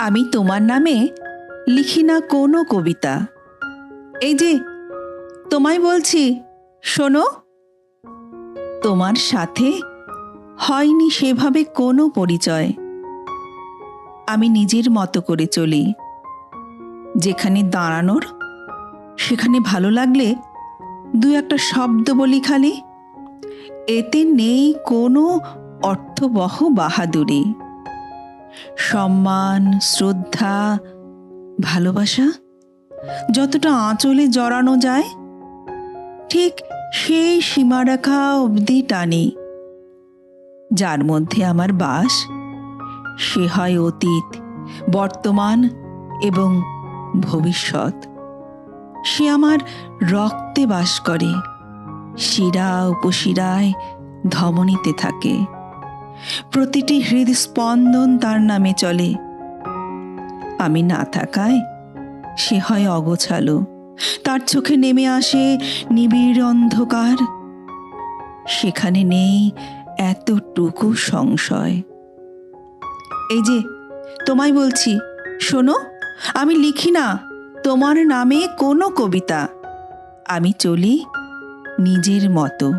আমি তোমার নামে লিখি না কোনো কবিতা। এই যে তোমায় বলছি, শোনো। তোমার সাথে হয়নি সেভাবে কোনো পরিচয়। আমি নিজের মতো করে চলি। যেখানে দাঁড়ানোর সেখানে ভালো লাগলে দু একটা শব্দ বলি খালি। এতে নেই কোনো অর্থবহ বাহাদুরি। সম্মান, শ্রদ্ধা, ভালোবাসা যতটা আঁচলে জড়ানো যায়, ঠিক সেই সীমারেখা অবধি টানি। যার মধ্যে আমার বাস, সে হয় অতীত, বর্তমান এবং ভবিষ্যৎ। সে আমার রক্তে বাস করে, শিরা উপশিরায় ধমনীতে থাকে। প্রতিটি হৃদস্পন্দন তার নামে চলে। আমি না থাকায় সে হয় অগোছালো, তার চোখে নেমে আসে নিবিড় অন্ধকার। সেখানে নেই এতটুকু সংশয়। এই যে তোমায় বলছি, শোনো। আমি লিখি না তোমার নামে কোনো কবিতা। আমি চলি নিজের মতো।